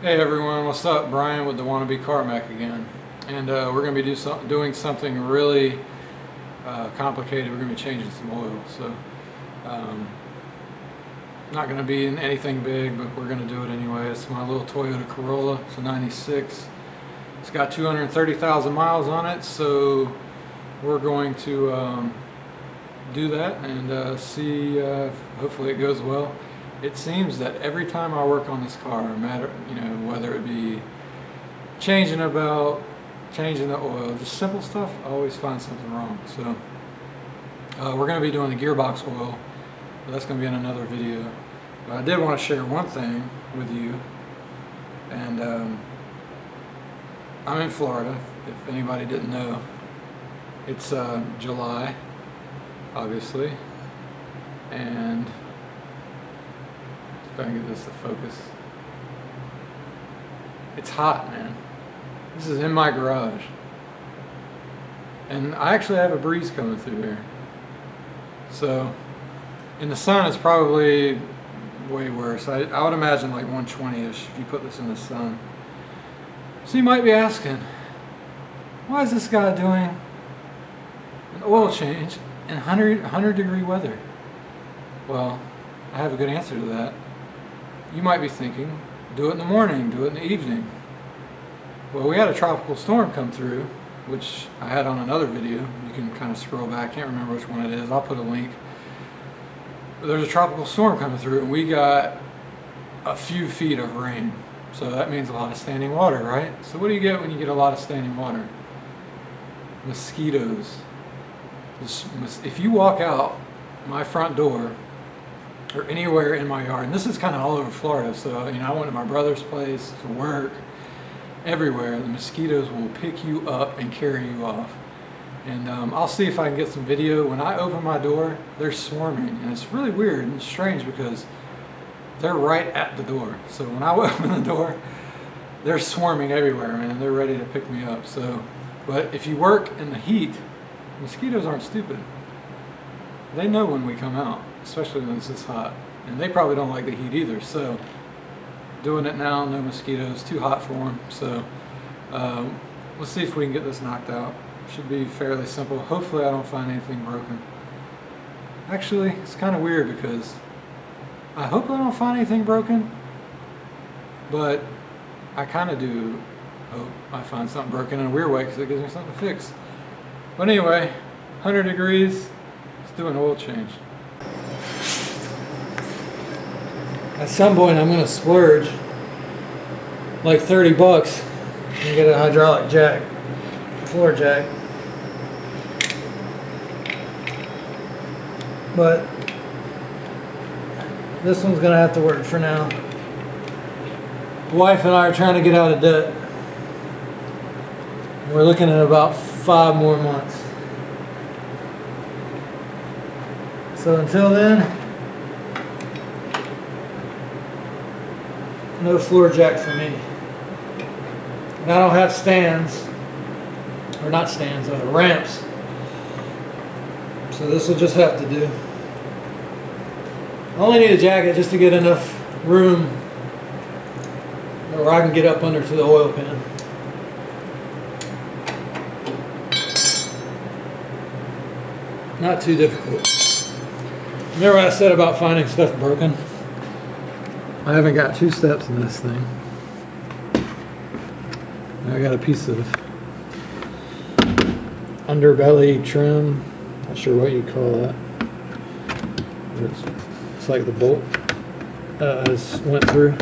Hey everyone, what's up? Brian with the Wannabe Car Mech again. And we're going to be doing something really complicated. We're going to be changing some oil. So, not going to be in anything big, but we're going to do it anyway. It's my little Toyota Corolla. It's a 96. It's got 230,000 miles on it. So, we're going to do that and see, hopefully it goes well. It seems that every time I work on this car, whether it be changing the oil, just simple stuff, I always find something wrong. So we're going to be doing the gearbox oil, but that's going to be in another video. But I did want to share one thing with you, and I'm in Florida, if anybody didn't know. It's July, obviously, and if I can get this to focus. It's hot, man. This is in my garage. And I actually have a breeze coming through here. So, in the sun it's probably way worse. I would imagine like 120-ish if you put this in the sun. So you might be asking, why is this guy doing an oil change in 100 degree weather? Well, I have a good answer to that. You might be thinking, do it in the morning, do it in the evening. Well, we had a tropical storm come through, which I had on another video. You can kind of scroll back, I can't remember which one it is, I'll put a link. But there's a tropical storm coming through and we got a few feet of rain. So that means a lot of standing water, right? So what do you get when you get a lot of standing water? Mosquitoes. If you walk out my front door, or anywhere in my yard, and this is kind of all over Florida, so I went to my brother's place, to work, everywhere, the mosquitoes will pick you up and carry you off. And I'll see if I can get some video. When I open my door, they're swarming, and it's really weird and strange because they're right at the door. So when I open the door, they're swarming everywhere, man. They're ready to pick me up. So, but if you work in the heat, mosquitoes aren't stupid. They know when we come out, especially when it's this hot, and they probably don't like the heat either. So doing it now, no mosquitoes, too hot for them. So let's see if we can get this knocked out. Should be fairly simple. Hopefully I don't find anything broken. Actually, it's kind of weird because I hope I don't find anything broken, but I kind of do hope I find something broken in a weird way because it gives me something to fix. But anyway, 100 degrees, let's do an oil change. At some point I'm going to splurge like 30 bucks and get a hydraulic jack, floor jack. But this one's going to have to work for now. The wife and I are trying to get out of debt. We're looking at about 5 more months. So until then, no floor jack for me. And I don't have stands, or not stands, ramps. So this will just have to do. I only need a jacket just to get enough room where I can get up under to the oil pan. Not too difficult. Remember what I said about finding stuff broken? I haven't got 2 steps in this thing. I got a piece of underbelly trim. Not sure what you call that. It's like the bolt has went through.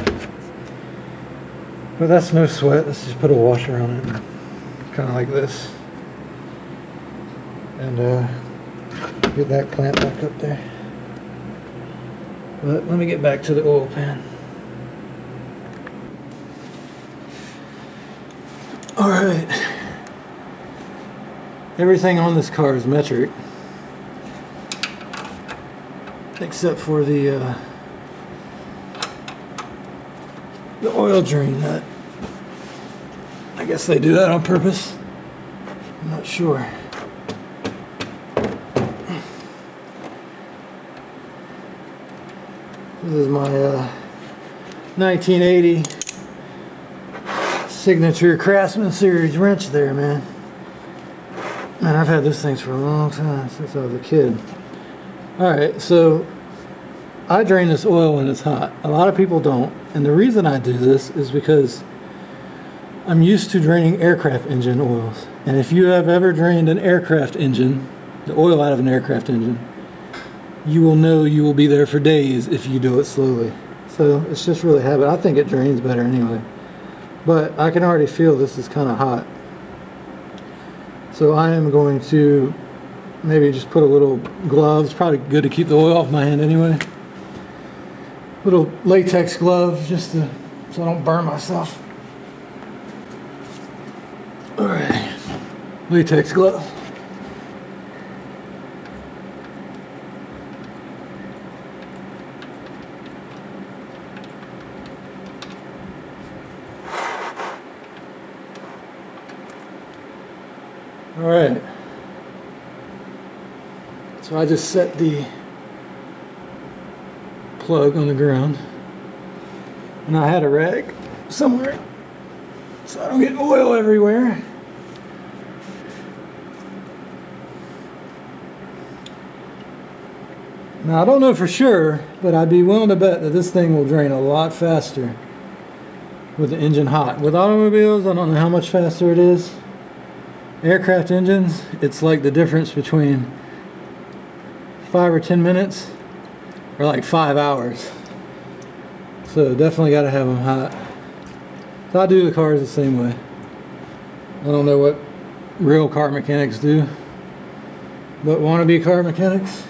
But that's no sweat. Let's just put a washer on it. Kind of like this. And get that clamp back up there. But let me get back to the oil pan. Alright. Everything on this car is metric. Except for the oil drain nut. I guess they do that on purpose. I'm not sure. This is my 1980 signature Craftsman series wrench there, man. Man, I've had this thing for a long time, since I was a kid. Alright, so I drain this oil when it's hot. A lot of people don't. And the reason I do this is because I'm used to draining aircraft engine oils. And if you have ever drained an aircraft engine, the oil out of an aircraft engine, you will know you will be there for days if you do it slowly. So it's just really habit. I think it drains better anyway. But I can already feel this is kind of hot. So I am going to maybe just put a little gloves. Probably good to keep the oil off my hand anyway. Little latex glove just so I don't burn myself. Alright, latex glove. Alright, so I just set the plug on the ground, and I had a rag somewhere so I don't get oil everywhere. Now I don't know for sure, but I'd be willing to bet that this thing will drain a lot faster with the engine hot. With automobiles, I don't know how much faster it is. Aircraft engines, it's like the difference between 5 or 10 minutes or like 5 hours. So definitely got to have them hot. So I do the cars the same way. I don't know what real car mechanics do, but wannabe car mechanics,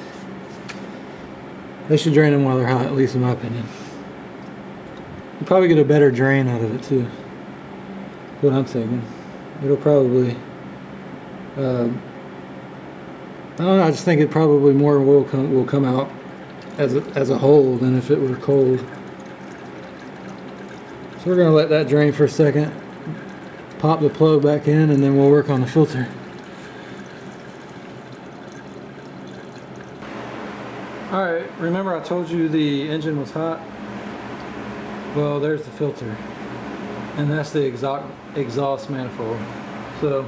they should drain them while they're hot, at least in my opinion. You probably get a better drain out of it too. That's what I'm thinking. It'll probably I don't know, I just think it probably more will come out as a whole than if it were cold. So we're going to let that drain for a second, pop the plug back in, and then we'll work on the filter. Alright, remember I told you the engine was hot? Well, there's the filter, and that's the exhaust manifold. So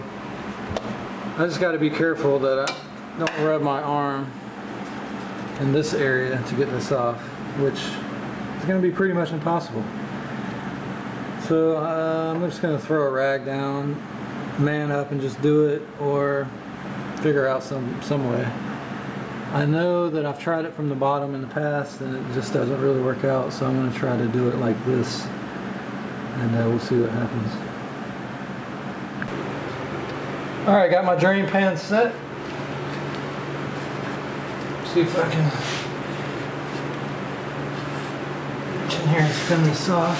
I just got to be careful that I don't rub my arm in this area to get this off, which is going to be pretty much impossible. So I'm just going to throw a rag down, man up and just do it, or figure out some way. I know that I've tried it from the bottom in the past and it just doesn't really work out, so I'm going to try to do it like this, and we'll see what happens. Alright, got my drain pan set. See if I can reach in here and spin this off.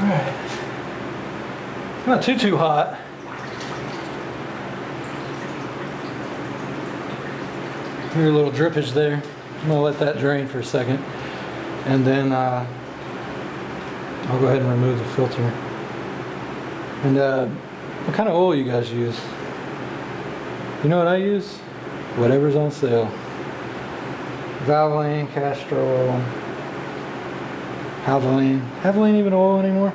Alright. Not too hot. Here's a little drippage there. I'm going to let that drain for a second, and then I'll go ahead and remove the filter. And what kind of oil you guys use? You know what I use? Whatever's on sale. Valvoline, castor oil, Havoline. Havoline even oil anymore?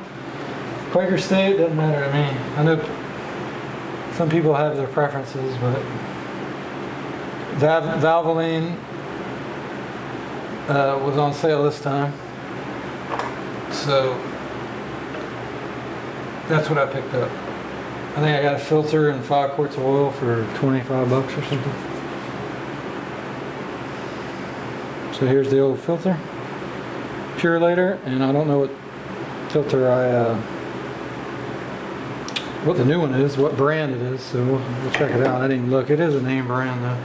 Quaker State, doesn't matter to me. I know some people have their preferences, but Valvoline was on sale this time. So that's what I picked up. I think I got a filter and 5 quarts of oil for 25 bucks or something. So here's the old filter, Purelator, and I don't know what filter what the new one is, what brand it is, so we'll check it out. I didn't even look. It is a name brand though.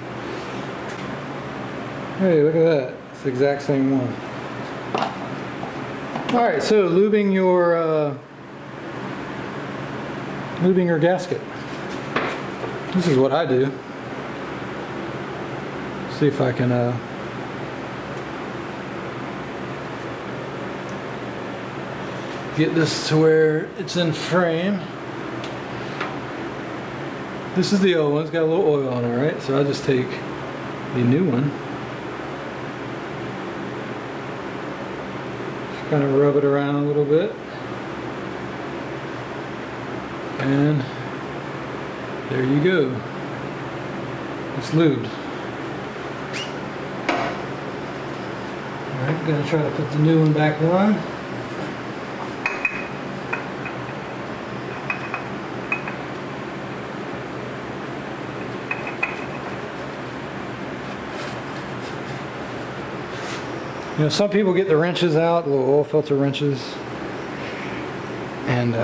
Hey, look at that. It's the exact same one. Alright, so lubing your gasket. This is what I do. See if I can get this to where it's in frame. This is the old one. It's got a little oil on it, right? So I'll just take the new one Kind of rub it around a little bit. And there you go. It's lubed. Alright, gonna try to put the new one back on. You know, some people get the wrenches out, little oil filter wrenches, and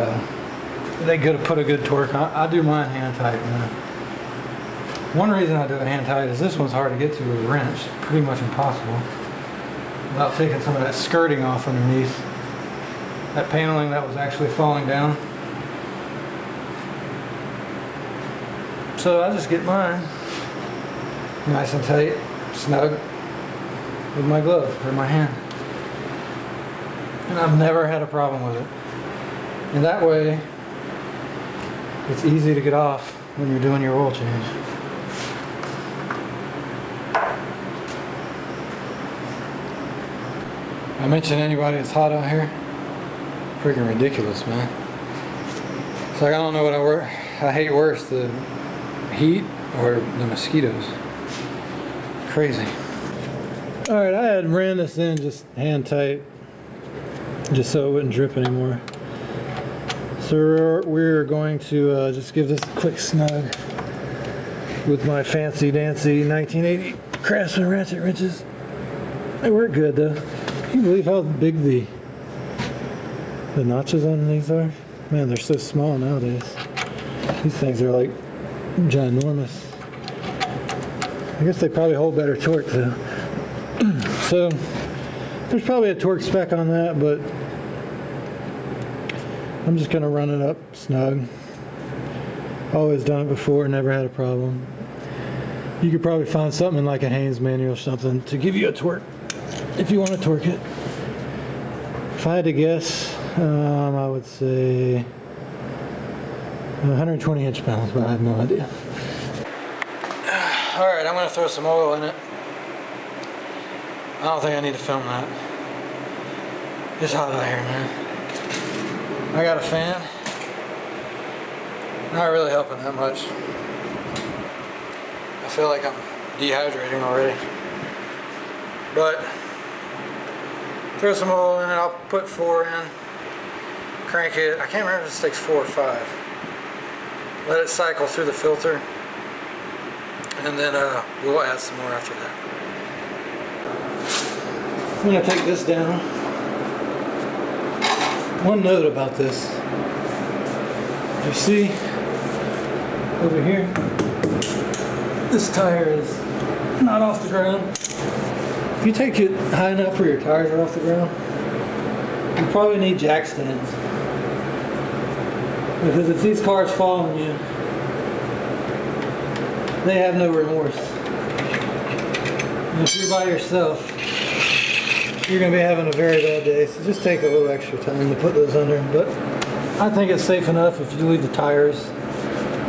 they could put a good torque on. I do mine hand tight, man. One reason I do it hand tight is this one's hard to get to with a wrench. Pretty much impossible. Without taking some of that skirting off underneath. That paneling that was actually falling down. So I just get mine nice and tight, snug, with my glove or my hand. And I've never had a problem with it. And that way, it's easy to get off when you're doing your oil change. I mentioned anybody it's hot out here? Freaking ridiculous, man. It's like I don't know what I hate worse, the heat or the mosquitoes. Crazy. Alright, I had ran this in just hand tight, just so it wouldn't drip anymore. So we're going to just give this a quick snug with my fancy dancy 1980 Craftsman ratchet wrenches. They work good though. Can you believe how big the notches on these are? Man, they're so small nowadays. These things are like ginormous. I guess they probably hold better torque though. So there's probably a torque spec on that, but I'm just gonna run it up snug. Always done it before, never had a problem. You could probably find something in like a Haynes manual or something to give you a torque if you want to torque it. If I had to guess, I would say 120 inch-pounds, but I have no idea. Alright, I'm gonna throw some oil in it. I don't think I need to film that. It's hot out here, man. I got a fan. Not really helping that much. I feel like I'm dehydrating already. But throw some oil in it. I'll put 4 in. Crank it. I can't remember if this takes 4 or 5. Let it cycle through the filter. And then we'll add some more after that. I'm going to take this down. One note about this. You see over here, this tire is not off the ground. If you take it high enough where your tires are off the ground, you probably need jack stands. Because if these cars fall on you, they have no remorse. And if you're by yourself, you're going to be having a very bad day. So just take a little extra time to put those under. But I think it's safe enough if you leave the tires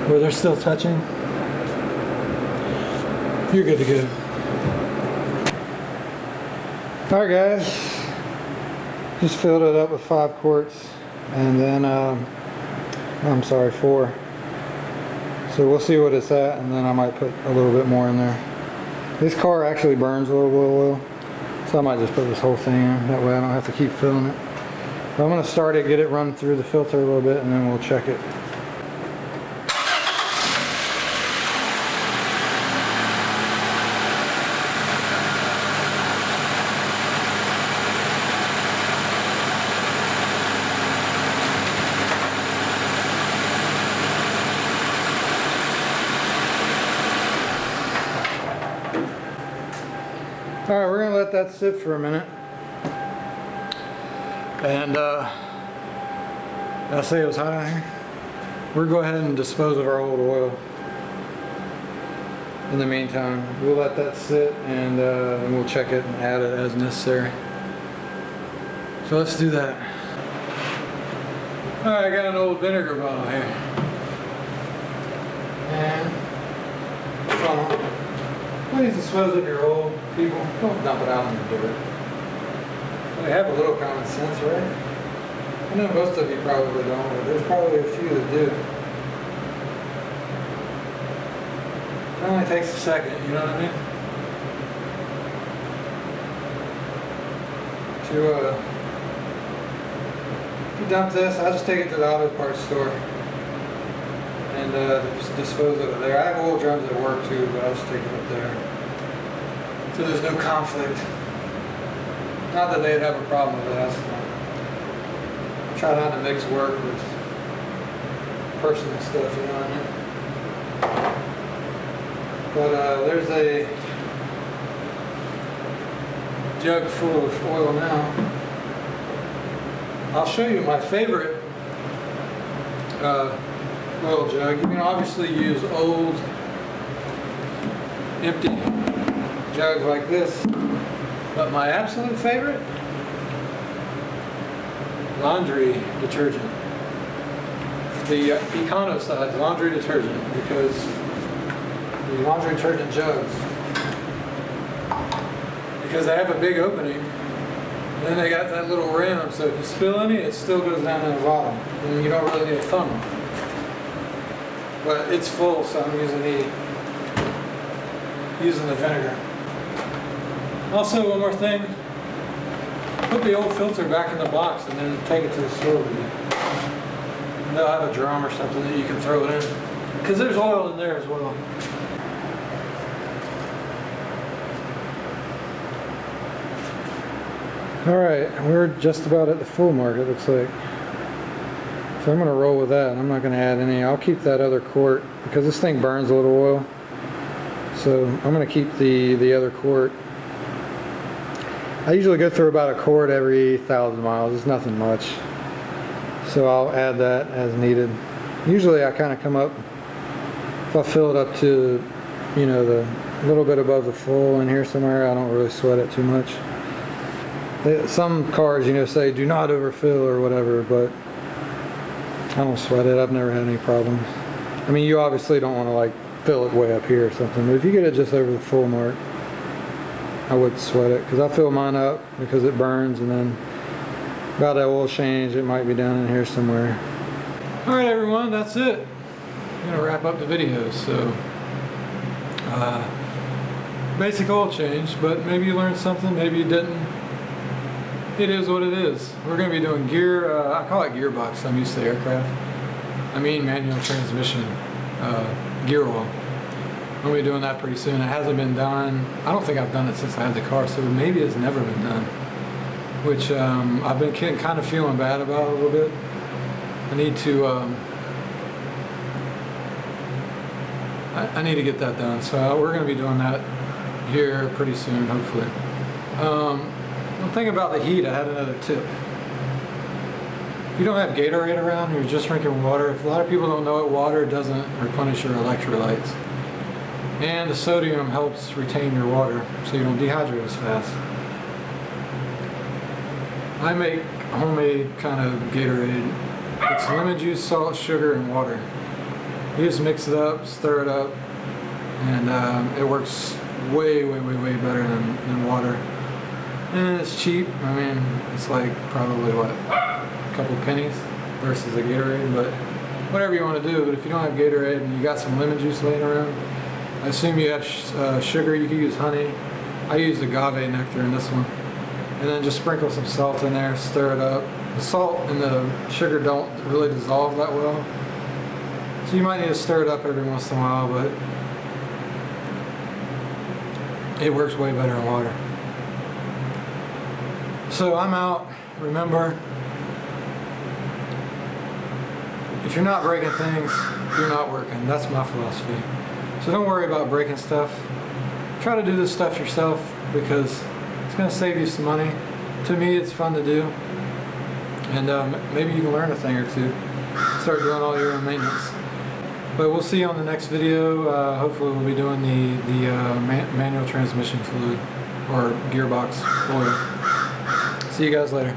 where they're still touching. You're good to go. Alright guys, just filled it up with 5 quarts and then, I'm sorry, 4. So we'll see what it's at and then I might put a little bit more in there. This car actually burns a little bit of oil, so I might just put this whole thing in, that way I don't have to keep filling it. But I'm going to start it, get it run through the filter a little bit and then we'll check it. Alright, we're going to let that sit for a minute. And I say it was hot out here. We'll go ahead and dispose of our old oil. In the meantime, we'll let that sit and we'll check it and add it as necessary. So let's do that. Alright, I got an old vinegar bottle here. And please dispose of your old, people. Don't dump it out in the dirt. They have a little common sense, right? I know most of you probably don't, but there's probably a few that do. It only takes a second, you know what I mean? To dump this, I just take it to the auto parts store and just dispose of it there. I have oil drums at work too, but I'll just take it up there. So there's no conflict. Not that they'd have a problem with that. I try not to mix work with personal stuff, you know what I mean? But there's a jug full of oil now. I'll show you my favorite oil jug. You can obviously use old, empty jugs like this, but my absolute favorite, laundry detergent. The Econo size laundry detergent, because the laundry detergent jugs, because they have a big opening, and then they got that little rim, so if you spill any, it still goes down to the bottom, and you don't really need a funnel. But it's full, so I'm using the vinegar. Also, one more thing, put the old filter back in the box and then take it to the store with you. And they'll have a drum or something that you can throw it in, because there's oil in there as well. Alright, we're just about at the full mark, it looks like. So I'm going to roll with that. I'm not going to add any. I'll keep that other quart because this thing burns a little oil. So I'm going to keep the other quart. I usually go through about a quart every 1,000 miles. It's nothing much. So I'll add that as needed. Usually I kind of come up, if I fill it up to, you know, the little bit above the full in here somewhere, I don't really sweat it too much. Some cars, you know, say do not overfill or whatever, but I don't sweat it. I've never had any problems. I mean, you obviously don't want to like fill it way up here or something, but if you get it just over the full mark, I wouldn't sweat it, because I fill mine up because it burns, and then about that oil change, it might be down in here somewhere. Alright everyone, that's it. I'm going to wrap up the video. So basic oil change, but maybe you learned something, maybe you didn't. It is what it is. We're going to be doing gear, I call it gearbox, I'm used to aircraft. I mean manual transmission, gear oil. I'm going to be doing that pretty soon. It hasn't been done. I don't think I've done it since I had the car, so maybe it's never been done. Which I've been kind of feeling bad about a little bit. I need to I need to get that done. So we're going to be doing that here pretty soon, hopefully. One thing about the heat, I had another tip. If you don't have Gatorade around, you're just drinking water. If a lot of people don't know it, water doesn't replenish your electrolytes. And the sodium helps retain your water so you don't dehydrate as fast. I make homemade kind of Gatorade. It's lemon juice, salt, sugar, and water. You just mix it up, stir it up, and it works way better than water. And it's cheap. I mean, it's like probably what, a couple pennies versus a Gatorade, but whatever you want to do. But if you don't have Gatorade and you got some lemon juice laying around, I assume you have sugar. You can use honey. I used agave nectar in this one. And then just sprinkle some salt in there, stir it up. The salt and the sugar don't really dissolve that well, so you might need to stir it up every once in a while, but it works way better in water. So I'm out. Remember, if you're not breaking things, you're not working. That's my philosophy. So don't worry about breaking stuff. Try to do this stuff yourself, because it's going to save you some money. To me, it's fun to do. And maybe you can learn a thing or two. Start doing all your own maintenance. But we'll see you on the next video. Hopefully we'll be doing the manual transmission fluid, or gearbox oil. See you guys later.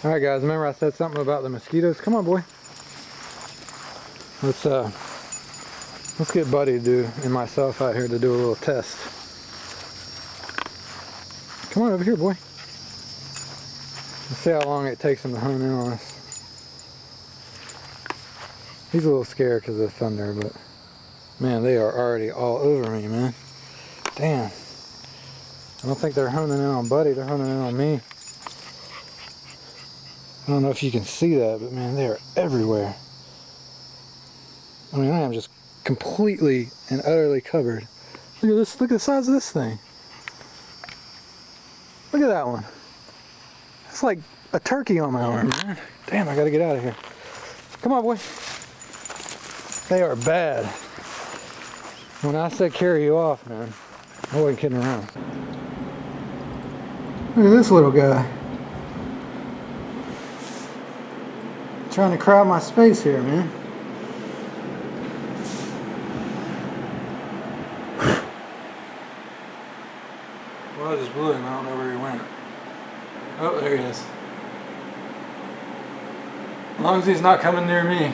Alright guys, remember I said something about the mosquitoes? Come on boy. Let's Let's get Buddy and myself out here to do a little test. Come on over here, boy. Let's see how long it takes him to hone in on us. He's a little scared because of the thunder, but man, they are already all over me, man. Damn. I don't think they're honing in on Buddy, they're honing in on me. I don't know if you can see that, but man, they are everywhere. I mean, I am just completely and utterly covered. Look at this, look at the size of this thing. Look at that one. It's like a turkey on my arm, man. Damn, I gotta get out of here. Come on, boy. They are bad. When I said carry you off, man, I wasn't kidding around. Look at this little guy. Trying to crowd my space here, man. Well, I just blew him. I don't know where he went. Oh, there he is. As long as he's not coming near me.